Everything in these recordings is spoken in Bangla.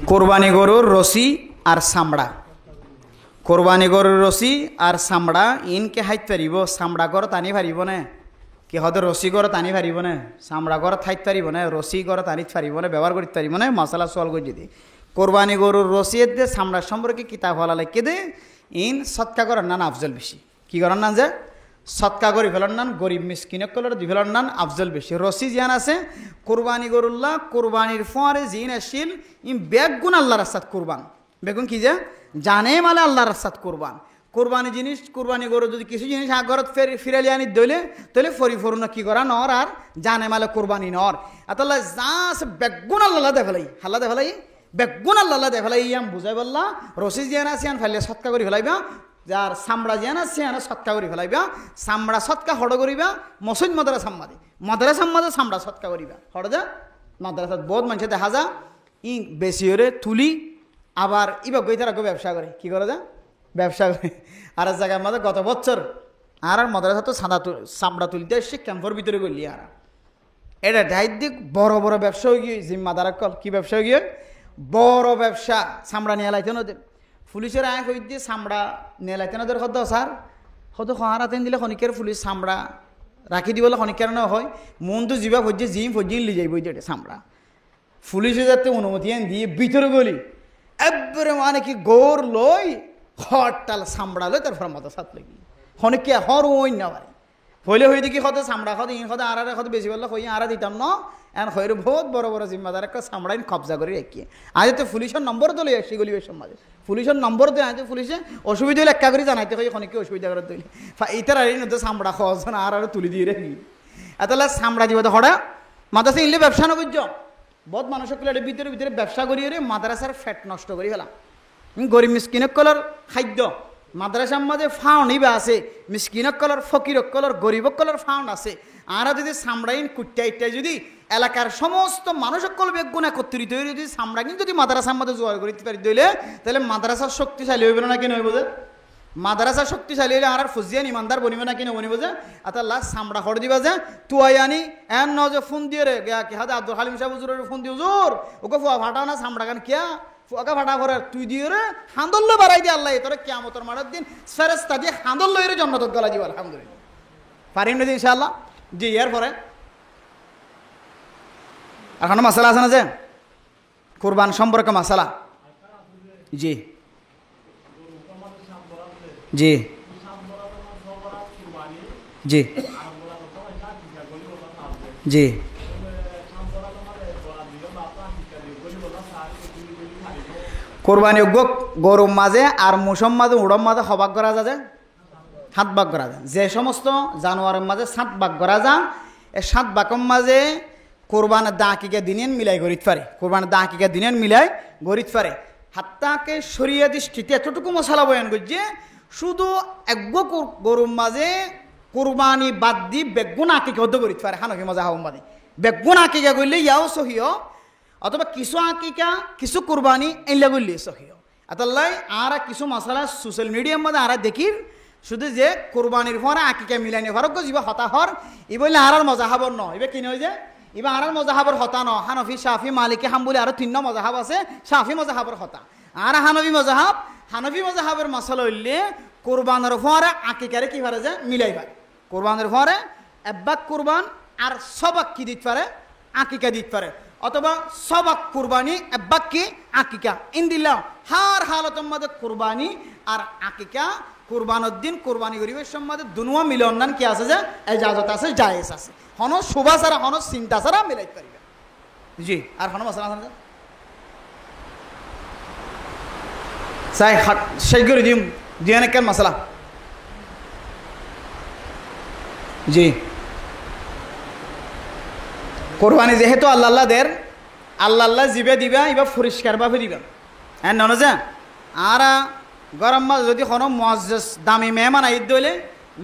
কোরবানি গরুর রসি আর চামড়া, কোরবানি গরুর রসি আর চামড়া ইনকে হাইত পারিব, চামড়া গড় টানি পারিব নে? কি হয়তো রসি গড় টানি পারিব নে? চামড়া গড় ঠাইত পারিব নে? রসি গড় টানিত পারিব নে? ব্যবহার করতে পারিব নে? মশলা সল করে দিদি কোরবানি গরুর রসি দে চামড়ার সম্পর্কে কিতাব হলা লেখে দে ইন সৎকা করার নান আফজল বেশি। কি করার নান যে সৎকা করি ফেলার নান, গরিব মিসকিনক কলার দি ফেলার নান আফজল বেশি। রসি জিয়ান আছে কোরবানি গরুল্লাহ কোরবানির ফোয়ারে জিন আসিল ইম বেগুন আল্লাহ রাস্তাত কোরবান, বেগুন কি যে জানে মালে আল্লাহ রাস্তাত কোরবান। কোরবানি জিনিস কোরবানি গরু যদি কিছু জিনিস আগরত ফিরালি আনি দইলে তাহলে ফরিফরুন কি করা নর আর জানে মালে কোরবানি নর। আতাল্লাহ যা আছে বেগুন আল্লাহ দে ফেলাই, হাল্লা দে ফেলাই বেগুন আল্লাহ দে ফেলাই ইয়াম বুঝাই বললা। রসি জিয়ান আছে আন ফেলে সৎকা করি ফেলাইবা, যার চামড়া জিয়ান আছে আন সৎকা করি ফেলাইবা। চামড়া সৎকা হড় করিবা মসজিদ মাদ্রাসা মাদে, মাদ্রাসা মাদে চামড়া সৎকা করিবা হড় যা। মাদ্রাসাত বহুত মানুষে দেখা যা ই বেশি হরে তুলি আবার ইবা গই তারা ব্যবসা করে। কি করে যা ব্যবসা করে। আর এক জায়গার মধ্যে গত বছর আর মাদ্রাসা তো চামড়া তুলতে এসে ক্যাম্পের ভিতরে করলি আর এটা ঢাই দিক বড় বড় ব্যবসা হয়ে গিয়ে জিম্মাদার কল কি ব্যবসা হয়ে গিয়ে বড় ব্যবসা চামড়া নিয়ে লাইতে নদের পুলিশের আয় হয়ে দিয়ে চামড়া নিয়ে লাইতে নদের হদ স্যার হয়তো হারাতেন দিলে খনিকের পুলিশ চামড়া রাখি দিবলে খনিকের না হয় মনটো যিবা ফজ্জে জিম ফজ্জিন লি যাইব এটা চামড়া পুলিশে যাতে অনুমতি আন দিয়ে ভিতরে গলি একবারে মানে কি গোর লই হরটাল চামড়া লই তারপর মতো সাত লাগি খনিকে হর ওই না পারে হইলে হয়ে দেখি হতে চামড়া খদ ইন খদে আর খদ বেশি বললে হই আর দিতাম না এখন হয়ে বহুত বড় বড় জিম্মাদার একটা চামড়াইন কবজা করে রাখিয়ে আজ তো পুলিশের নম্বর তো লই আসি গলি সমাজে পুলিশের নম্বর দিয়ে আজ পুলিশে অসুবিধা হলে একা করে জানাইতে হয় খনিকে অসুবিধা করে তৈরি ইতার আর নতো চামড়া খজ না আর তুলি দিয়ে রাখি এতলা চামড়া দিব তো হঠাৎ মাদ্রাসা ইনলে ব্যবসা না বুঝছ বহুত মানুষের ভিতরে ভিতরে ব্যবসা করিয়ে মাদ্রাসার ফ্যাট নষ্ট করে ফেলাম গরিব মিসকিনক কলর খাদ্য মাদ্রাসার মাঝে ফাউন্ড ইবা আছে মিসকিনক কলর ফকিরক কলর গরিবক কলর ফাউন্ড আছে আর যদি সামড়াইন কুট্টা ইট্টাই যদি এলাকার সমস্ত মানুষক কল বেগুন একত্রিত হয়ে যদি সামড়াইন যদি মাদ্রাসার মাঝে জোয়ার করতে পারি দইলে তাহলে মাদ্রাসার শক্তিশালী হইবে না কি নইব যে মাদ্রাসা শক্তিশালী হলে আর ফুজিয়ান ইমানদার বনিবে না কিনে বনিব যে আতা লাস্ট চামড়া খড় দিবা যে তুয়াই আনি এন ন যে ফোন দিয়ে রে কি হাতে আব্দুল হালিম সাহেব হুজুরের ফোন দিয়ে হুজুর ওকে ফুয়া ফাটাও না চামড়া গান কিয়া ফুয়াকা ফাটা করে তুই দিয়ে রে হান্দল্য বাড়াই দিয়ে আল্লাহ তোর কিয়ামতের মাঠের দিন ফেরেস্তা দিয়ে হান্দল্য এর জন্নতত গলা দিব আলহামদুলিল্লাহ পারিম না ইনশাআল্লাহ জি এর পরে এখনো মশলা আছে না যে কোরবান সম্পর্কে মশলা জি জি জি জি কোরবানি গরুর মাঝে আর মুসম মাঝে উড়ম মাঝে হবাক করা যায় সাত ভাগ করা যায় যে সমস্ত জানোয়ারের মাঝে 7 ভাগ করা যায় এই 7 ভাগের মাঝে কোরবানের দাঁকিকে দিনেন মিলাই গরিত পারে কোরবানের দাঁকিকে দিনেন মিলাই গরিত পারে হাত্তাকে শরিয়া দৃষ্টিতে এতটুকু মশলা বয়ান করছে শুধু এক গরুর মাঝে কোরবানি বাদ দি বেগুন আঁকিকে হদ্দ করিতে পারে হানকি মজা হাও মাঝে বেগুন আঁকিকা করলে ইয়াও সহিও অথবা কিছু আঁকিকা কিছু কোরবানি এলে করলে সহিও আতাল্লাই আর কিছু মশলা সোশ্যাল মিডিয়ার মধ্যে আর দেখি শুধু যে কোরবানির পরে আঁকিকা মিলাইনি ফারক যা হতাহর ই বললে আর মজা হাবর ন এবার কিনে হয়ে যায় এবার আর মজা হাবর হতা ন হানফি শাফি মালিকে হাম বলে আরো 3 মজাহাব আছে শাফি মজাহাবর হতা আর হানফি মজাহাবের মশলা হইলে কোরবানের পরে আঁকিকারে কি পারে যে মিলাই পারে কোরবানের পরে একবাক কোরবান আর সবাক কি দিতে পারে আঁকিকা দিতে পারে অথবা সবাক কোরবানি একবাক কি আঁকিকা ইন্দিল্লাহ হার হালতের মধ্যে কোরবানি আর আঁকিকা কোরবানের দিন কোরবানি গরিবের সম্বন্ধে দুনুয়া মিলন কি আছে যে এজাজত আছে জায়েজ আছে হন শোভা ছাড়া হন চিন্তা ছাড়া মিলাইতে পারিবে জি আর হন মশলা আছে চাই শেষ করে দিম দিয়ে কেন মশলা জি কোরবানি যেহেতু আল্লাহদের আল্লাহ জিবে দিবা এবার পরিষ্কারভাবে দিবা হ্যাঁ নয় যা আর গরম মাছ যদি কোনো মজ্জেস দামি মেহমান আইত দইলে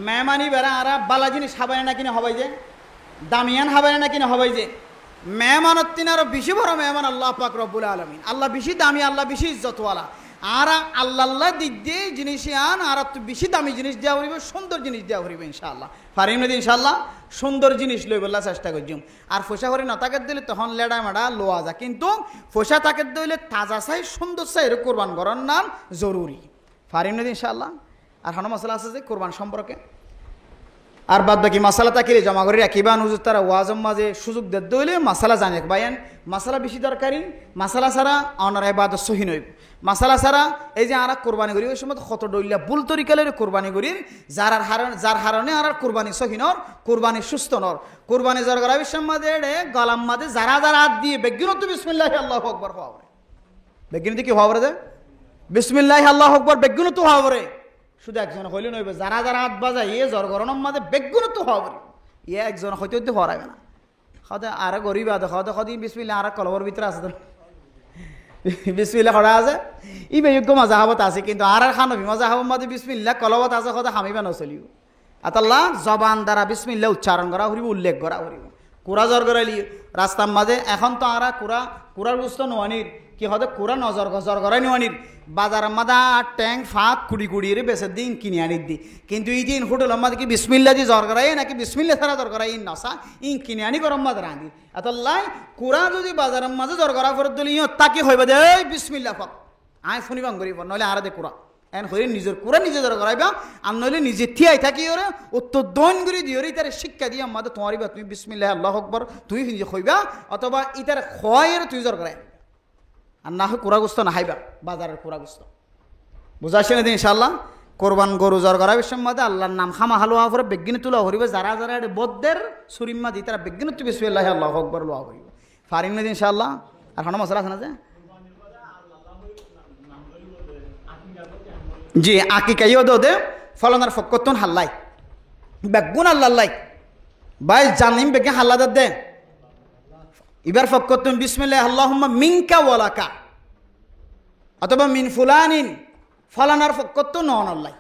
মেহমানি বেড়া আর বালা জিনিস হাবাই না কিনে হবাই যে দামিয়ান হাবাই না কিনে হবাই যে মেহমানত তিন আরো বেশি বড় মেহমান আল্লাহ পাক রব্বুল আলামিন। আল্লাহ বেশি দামি, আল্লাহ বেশি ইজ্জতওয়ালা। আর আল্লাহ দিক দিয়ে জিনিস আন আর একটু বেশি দামি জিনিস দেওয়া হইবে, সুন্দর জিনিস দেওয়া হইবে ইনশাআল্লাহ। পারিম না ইনশাআল্লাহ সুন্দর জিনিস লইবল্লা চেষ্টা করছুম। আর ফোসা করে না তাকে দিলে তখন লেডা মেডা লোয়া যা, কিন্তু ফোসা তাকে দিলে তাজা চাই সুন্দর চাই এর কোরবান করার নাম জরুরি। পারিম না ইনশাআল্লাহ। আর হানো মশলা আছে যে কোরবান সম্পর্কে। আর বাদ বাকি মশালা তাকে জমা করে রাখিবা নুজুর তারা ওয়াজম মাঝে সুযোগ দিতে হইলে মশালা জানে বাইন মশালা বেশি দরকারি। মশালা ছাড়া অনার এবাদত সহি নইব। মশালা ছাড়া এই যে আর কোরবানি করি ওই সময় কত ডইলা ভুল তরিকালের কোরবানি করি, যার হারণে আর কোরবানি সহি নর, কোরবানি সুস্থ নর। কোরবানি যার করা বিশ্বের মাঝে গলাম মাঝে যারা যারা হাত দিয়ে বেগিনত বিসমিল্লাহ আল্লাহু আকবার হওয়া বেগিনত কি হওয়া রে বিসমিল্লাহ আল্লাহু আকবার বেগিনত হওয়া রে। শুধু একজন হইলে নইবে, যারা যারা হাত বাজায় এ জ্বর গরমের মাঝে বেগুনত হওয়া ইয়ে একজন হইতে হইতে হরাবে না। খাওয়া আর গরিব আদে খাওয়া খাওয়া বিসমিল্লাহ আর কলবর ভিতরে আছে তো বিসমিল্লাহ খরা আছে ই বেয়োগ্য মাজাহাবত আছে, কিন্তু আর খানবি মাজাহাবত মাঝে বিসমিল্লাহ কলবত আছে কথা হামিবা নচলিও। আতাল্লাহ জবান দ্বারা বিসমিল্লাহ উচ্চারণ করা হরিব, উল্লেখ করা হরিব। কুড়া জ্বর করাইলি রাস্তার মাঝে এখন তো আর কুড়ার বুঝতো নোয়ানির কি হতে কুড়া নজর জ্বর করাই নোয়ানির বাজার মাদা ট্যাং ফাঁক কুড়ি কুড়িয়ে বেসের দিন কিনে আনির দি, কিন্তু এই দিন হোটেল মাঝে কি বিসমিল্লা দিয়ে জ্বর করাই নাকি বিসমিল্লা ছাড়া জ্বর করাই ইন নসা ইন কিনে আনি গরম মাঝে রাঁধি। আতাল্লাহ কুড়া যদি বাজারের মাঝে জ্বর করা ফেরত দিলি তাকে হইবে দে বিসমিল্লা ফক আয় ফোনিবাং করিব, নইলে আর দে কুড়া এন হয়ে নিজের কুড়া নিজে জ্বর করাইবা। আর নইলে নিজে থিয়াই থাকি ওরে উত্তর দন করে দিয়ে তার শিক্ষা দিয়ে আমাদের তোমারিবা তুমি বিসমিল্লাহ আল্লাহু আকবার তুই নিজে হইবা, অথবা ইতার খয়ের তুই জ্বর করাই। আর না হয় কুড়াগুস্ত না হাইবা বাজারের কুড়াগুস্ত বুঝাচ্ছি না ইনশাআল্লাহ। কোরবান গরু জ্বর করা বিশ্বের মধ্যে আল্লাহর নাম খামা হালুয়া করে বেগিনে তোলা হরিবে, যারা যারা বদ্দের সুরিম্মা দিই তারা বেগিনে তুই বিসমিল্লাহ আল্লাহু আকবার লোয়া হরিবে। পারিম না ইনশাআল্লাহ। আর হানো মশলা আছে না যে জি আকিকাইও দে ফলনার ফকতন হাল্লাই বেগুন আল্লাহ ভাই জানিম বেগে হাল্লাদার দে এবার ফকতন বিসমিল্লাহ আল্লাহুম্মা মিনকা ওয়ালাকা অথবা মিন ফুলানিন ফলানার ফকতন নন আল্লাহ